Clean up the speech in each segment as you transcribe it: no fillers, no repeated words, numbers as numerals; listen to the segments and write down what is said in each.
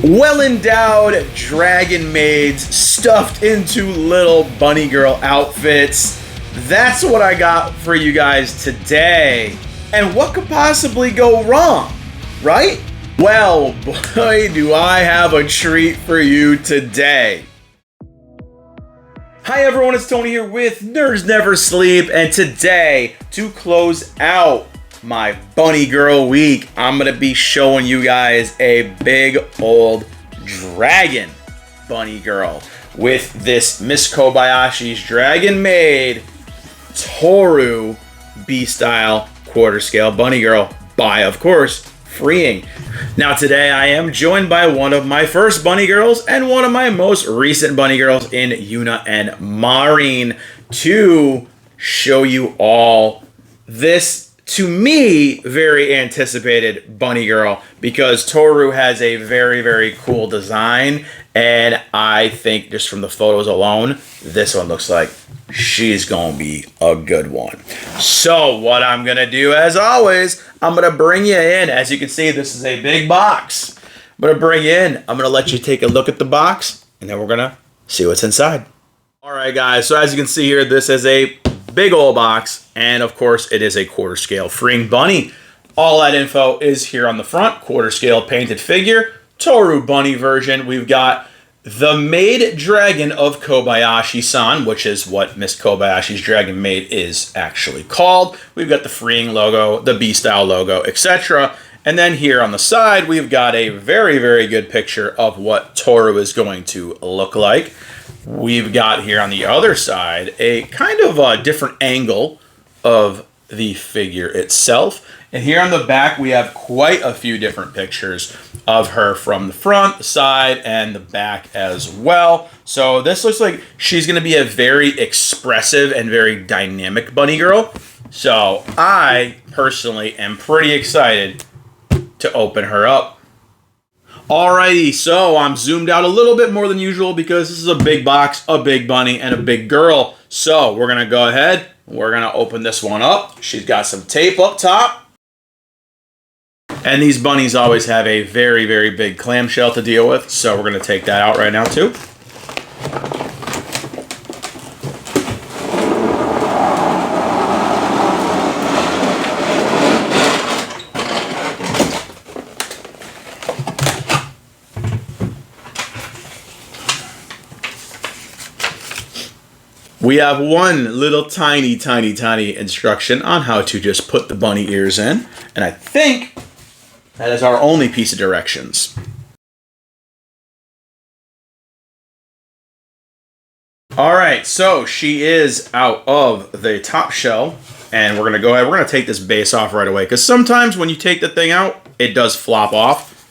well-endowed dragon maids stuffed into little bunny girl outfits. That's what I got for you guys today. And what could possibly go wrong, right? Well, boy, do I have a treat for you today. Hi everyone, it's Tony here with Nerds Never Sleep, and today, to close out my bunny girl week, I'm gonna be showing you guys a big old dragon bunny girl with this Miss Kobayashi's Dragon Maid Tohru.Is style quarter scale bunny girl by, of course, freeing. Now today I am joined by one of my first bunny girls and one of my most recent bunny girls in Yuna and Marin to show you all this, to me, very anticipated bunny girl, because Tohru has a very, very cool design, and I think just from the photos alone, this one looks like she's gonna be a good one. So what I'm gonna do, as always, I'm gonna bring you in. As you can see, this is a big box. I'm gonna bring you in. I'm gonna let you take a look at the box, and then we're gonna see what's inside. All right, guys, so as you can see here, this is a big old box, and of course it is a quarter scale freeing bunny. All that info is here on the front. Quarter scale painted figure, Tohru bunny version. We've got the Maid Dragon of Kobayashi-san, which is what Miss Kobayashi's Dragon Maid is actually called. We've got the freeing logo, the B-style logo, etc. And then here on the side, we've got a very, very good picture of what Tohru is going to look like. We've got here on the other side a kind of a different angle of the figure itself. And here on the back, we have quite a few different pictures of her from the front, the side, and the back as well. So this looks like she's going to be a very expressive and very dynamic bunny girl. So I personally am pretty excited to open her up. Alrighty, so I'm zoomed out a little bit more than usual because this is a big box, a big bunny, and a big girl. So we're going to go ahead, we're going to open this one up. She's got some tape up top. And these bunnies always have a very, very big clamshell to deal with, so we're going to take that out right now too. We have one little tiny instruction on how to just put the bunny ears in. And I think that is our only piece of directions. All right, so she is out of the top shell. And we're going to go ahead, we're going to take this base off right away. Because sometimes when you take the thing out, it does flop off.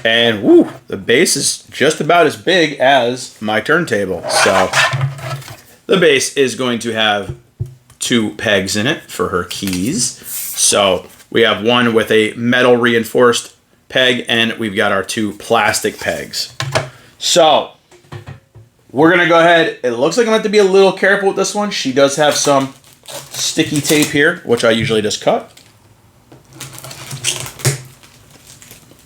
And woo, the base is just about as big as my turntable. So the base is going to have 2 pegs in it for her keys. So we have one with a metal reinforced peg, and we've got our 2 plastic pegs. So we're going to go ahead. It looks like I'm going to have to be a little careful with this one. She does have some sticky tape here, which I usually just cut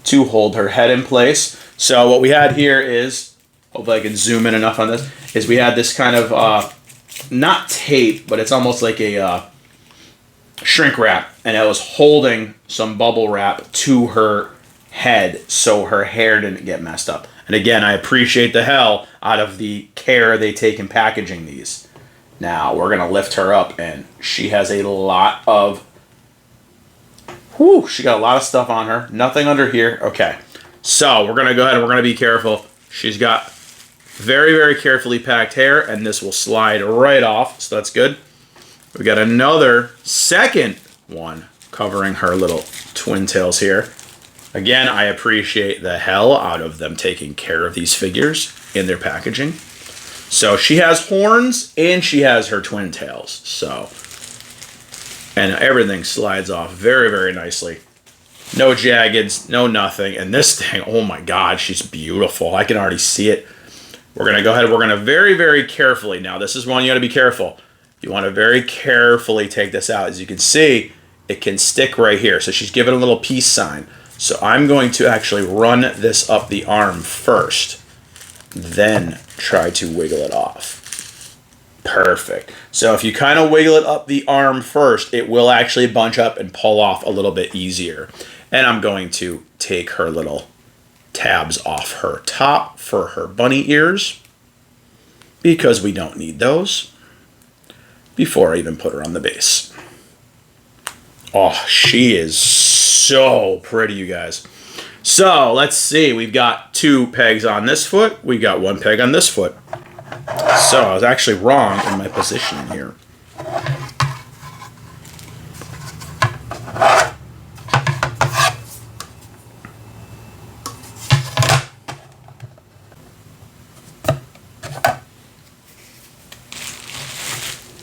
to hold her head in place. So what we had here is, hopefully I can zoom in enough on this, is we had this kind of, not tape, but it's almost like a shrink wrap, and it was holding some bubble wrap to her head so her hair didn't get messed up. And again, I appreciate the hell out of the care they take in packaging these. Now, we're going to lift her up, and she has a lot of, she got a lot of stuff on her. Nothing under here. Okay. So, we're going to go ahead and we're going to be careful. She's got very, very carefully packed hair, and this will slide right off, so that's good. We got another second one covering her little twin tails here. Again, I appreciate the hell out of them taking care of these figures in their packaging. So she has horns, and she has her twin tails. So, and everything slides off very, very nicely. No jaggeds, no nothing. And this thing, oh my God, she's beautiful. I can already see it. We're going to go ahead, we're going to very, very carefully. Now, this is one you got to be careful. You want to very carefully take this out. As you can see, it can stick right here. So she's giving a little peace sign. So I'm going to actually run this up the arm first, then try to wiggle it off. Perfect. So if you kind of wiggle it up the arm first, it will actually bunch up and pull off a little bit easier. And I'm going to take her little tabs off her top for her bunny ears, because we don't need those, before I even put her on the base. Oh, she is so pretty, you guys. So let's see. We've got 2 pegs on this foot. We got 1 peg on this foot. So I was actually wrong in my position here.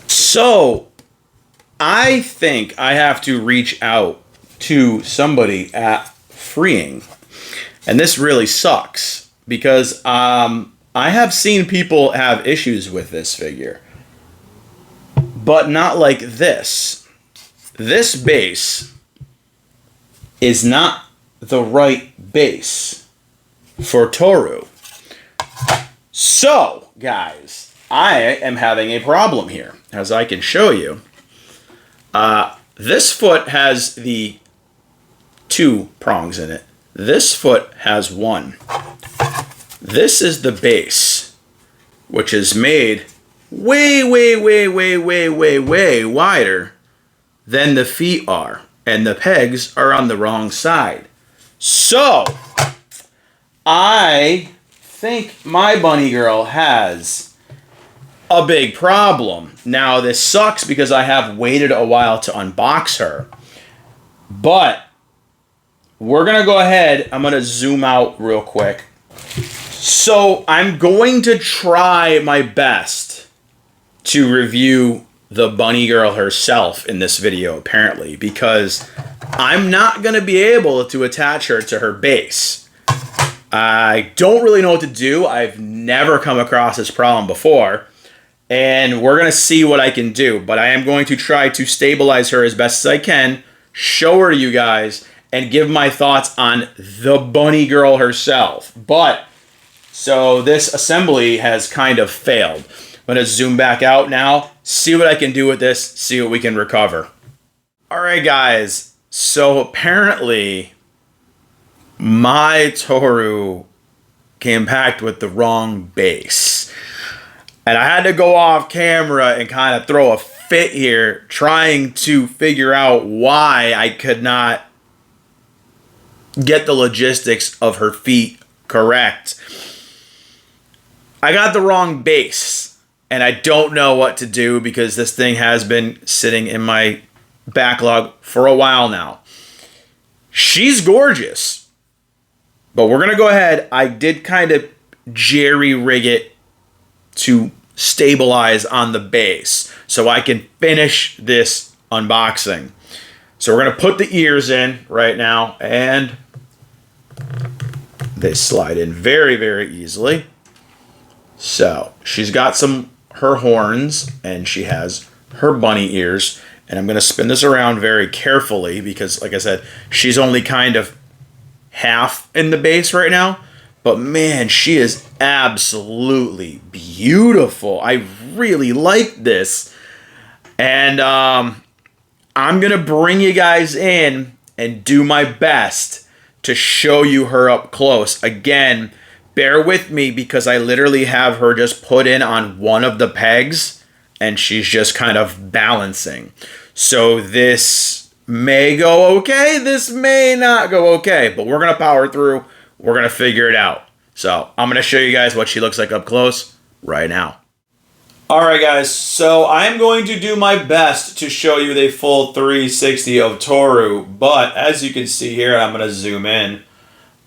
So I think I have to reach out to somebody at Freeing. And this really sucks because I have seen people have issues with this figure, but not like this. This base is not the right base for Tohru. So, guys, I am having a problem here, as I can show you. This foot has the 2 prongs in it. This foot has 1. This is the base, which is made way wider than the feet are, and the pegs are on the wrong side. So I think my bunny girl has a big problem. Now, this sucks because I have waited a while to unbox her, but we're going to go ahead. I'm going to zoom out real quick. So I'm going to try my best to review the bunny girl herself in this video, apparently, because I'm not going to be able to attach her to her base. I don't really know what to do. I've never come across this problem before, and we're going to see what I can do. But I am going to try to stabilize her as best as I can, show her to you guys, and give my thoughts on the bunny girl herself. But, so this assembly has kind of failed. I'm going to zoom back out now, see what I can do with this, see what we can recover. Alright guys, so apparently my Tohru came packed with the wrong base. And I had to go off camera and kind of throw a fit here, trying to figure out why I could not get the logistics of her feet correct. I got the wrong base, and I don't know what to do because this thing has been sitting in my backlog for a while now. She's gorgeous, but we're going to go ahead. I did kind of jerry-rig it to stabilize on the base so I can finish this unboxing. So we're going to put the ears in right now, and they slide in very easily. So she's got her horns, and she has her bunny ears, and I'm going to spin this around very carefully because, like I said, she's only kind of half in the base right now. But man, she is absolutely beautiful. I really like this. And I'm going to bring you guys in and do my best to show you her up close. Again, bear with me because I literally have her just put in on one of the pegs and she's just kind of balancing. So this may go okay, this may not go okay, but we're going to power through. We're going to figure it out. So I'm going to show you guys what she looks like up close right now. Alright guys, so I'm going to do my best to show you the full 360 of Tohru, but as you can see here, I'm going to zoom in.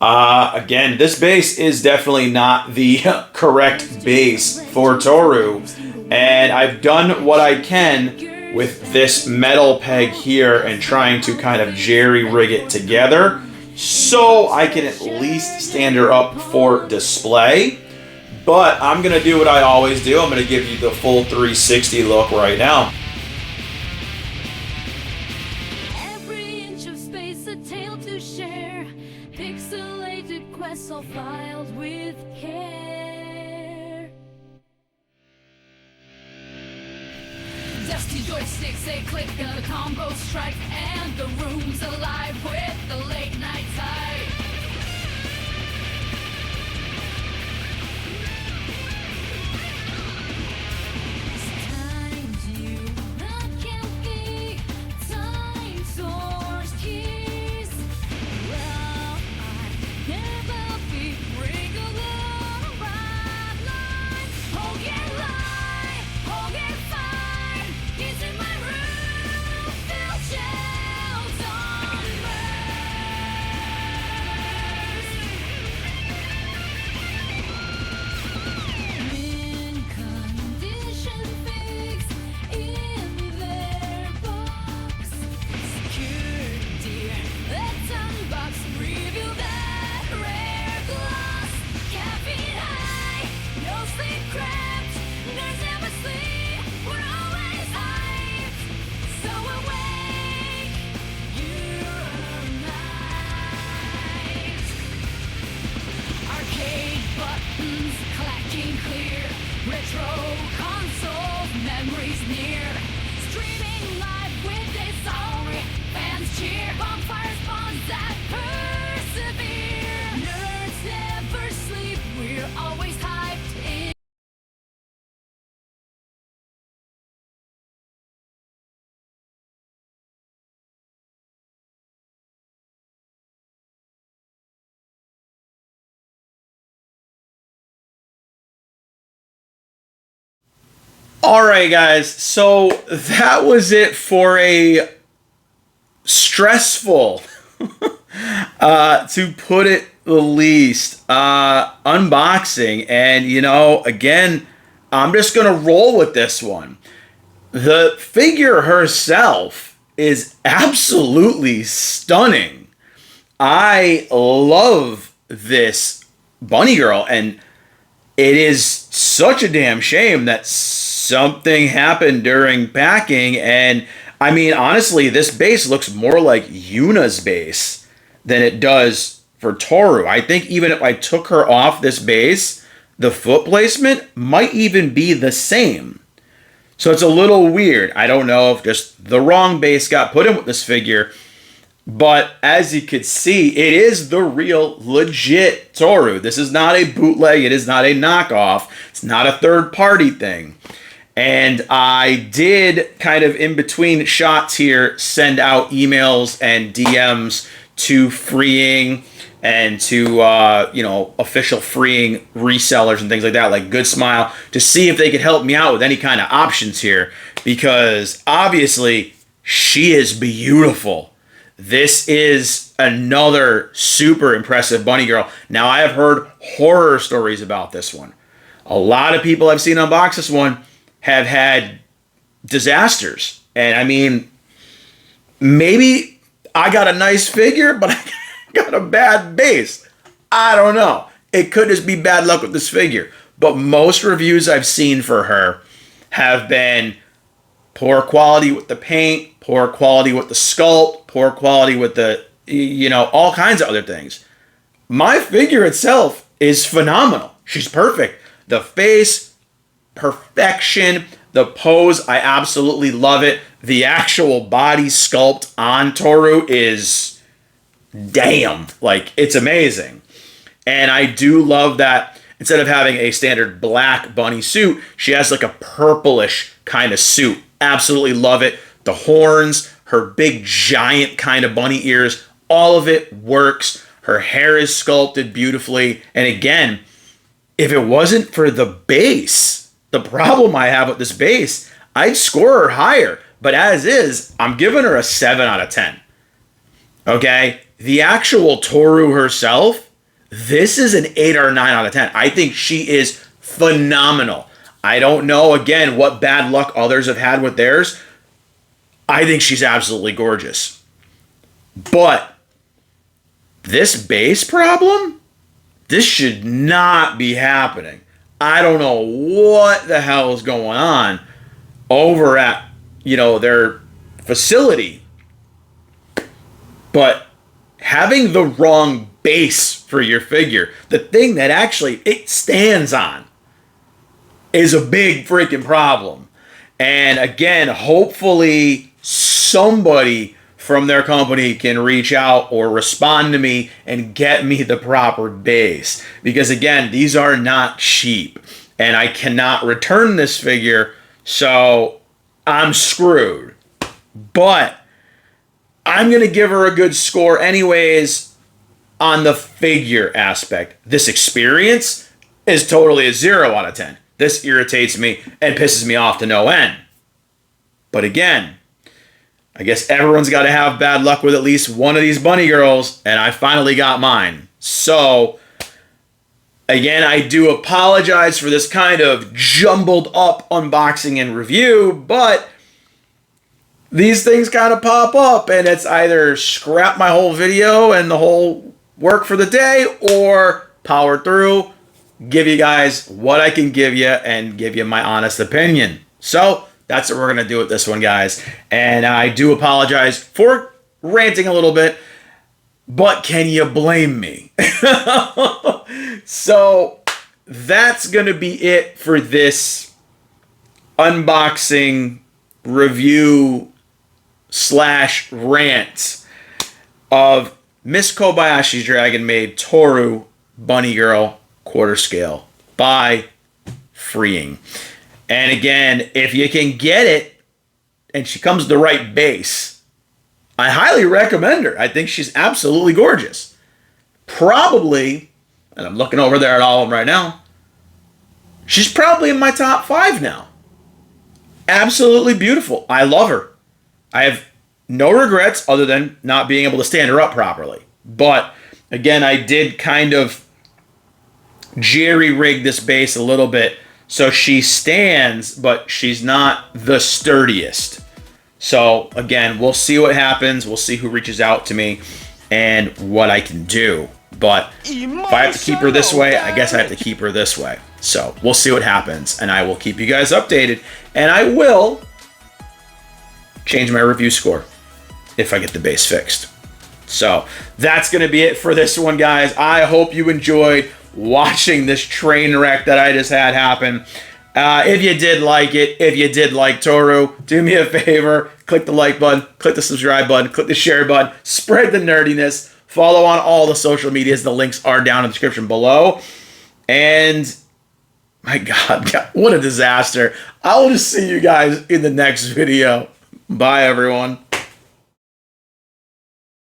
Again, this base is definitely not the correct base for Tohru, and I've done what I can with this metal peg here and trying to kind of jerry-rig it together so I can at least stand her up for display. But I'm going to do what I always do. I'm going to give you the full 360 look right now. Every inch of space, a tale to share. with care. Dusty joysticks, they click, the combo strike, and the room's alive with the late night tide. Times you not can't be, time source keys. Well, I'd never be wriggled on a right line. Hold your line, hold your fine. He's in my room, filled shells on Min condition fix in their box. Security, let's unbox. Reveal that rare gloss. Caffeine high, no sleep cramped. Nerves never sleep, we're always hyped. So awake, you're night. Arcade buttons clacking clear. Retro consoles, memories near. Streaming live with a song. Fans cheer. Bonfires, bonds that persevere. Nerds never sleep. We're always hyped in. All right, guys. So that was it for a stressful, to put it the least, unboxing. And, again, I'm just going to roll with this one. The figure herself is absolutely stunning. I love this bunny girl, and it is such a damn shame that something happened during packing. And I mean, honestly, this base looks more like Yuna's base than it does for Tohru. I think even if I took her off this base, the foot placement might even be the same. So it's a little weird. I don't know if just the wrong base got put in with this figure. But as you could see, it is the real legit Tohru. This is not a bootleg. It is not a knockoff. It's not a third-party thing. And I did kind of in between shots here send out emails and DMs to freeing and to, official freeing resellers and things like that, like goodsmile, to see if they could help me out with any kind of options here. Because obviously, she is beautiful. This is another super impressive bunny girl. Now, I have heard horror stories about this one. A lot of people I've seen unbox this one have had disasters. And I mean, maybe I got a nice figure, but I got a bad base. I don't know. It could just be bad luck with this figure. But most reviews I've seen for her have been poor quality with the paint, poor quality with the sculpt, poor quality with the, all kinds of other things. My figure itself is phenomenal. She's perfect. The face, perfection. The pose, I absolutely love it. The actual body sculpt on Tohru is damn. Like, it's amazing. And I do love that instead of having a standard black bunny suit, she has like a purplish kind of suit. Absolutely love it. The horns, her big giant kind of bunny ears, all of it works. Her hair is sculpted beautifully. And again, if it wasn't for the base, the problem I have with this base, I'd score her higher. But as is, I'm giving her a 7 out of 10. Okay? The actual Tohru herself, this is an 8 or 9 out of 10. I think she is phenomenal. I don't know, again, what bad luck others have had with theirs. I think she's absolutely gorgeous. But this base problem, this should not be happening. I don't know what the hell is going on over at, their facility. But having the wrong base for your figure, the thing that actually it stands on, is a big freaking problem. And again, hopefully somebody from their company can reach out or respond to me and get me the proper base. Because again, these are not cheap. And I cannot return this figure, so I'm screwed. But I'm going to give her a good score anyways on the figure aspect. This experience is totally a 0 out of 10. This irritates me and pisses me off to no end. But again, I guess everyone's got to have bad luck with at least one of these bunny girls, and I finally got mine. So, again, I do apologize for this kind of jumbled up unboxing and review, but these things kind of pop up, and it's either scrap my whole video and the whole work for the day, or power through, give you guys what I can give you, and give you my honest opinion. So that's what we're going to do with this one, guys. And I do apologize for ranting a little bit, but can you blame me? So that's going to be it for this unboxing review / rant of Miss Kobayashi's Dragon Maid Tohru Bunny Girl quarter scale by Freeing. And again, if you can get it and she comes to the right base, I highly recommend her. I think she's absolutely gorgeous. Probably, and I'm looking over there at all of them right now, she's probably in my top 5 now. Absolutely beautiful. I love her. I have no regrets other than not being able to stand her up properly. But again, I did kind of jerry-rig this base a little bit so she stands, but she's not the sturdiest. So again, we'll see what happens. We'll see who reaches out to me and what I can do. But if I have to keep her this way, I guess I have to keep her this way. So we'll see what happens, and I will keep you guys updated. And I will change my review score if I get the base fixed. So that's going to be it for this one, guys. I hope you enjoyed watching this train wreck that I just had happen. If you did like it, if you did like Tohru, do me a favor, click the like button, click the subscribe button, click the share button, spread the nerdiness, follow on all the social medias. The links are down in the description below. And my God, what a disaster. I will just see you guys in the next video. Bye, everyone.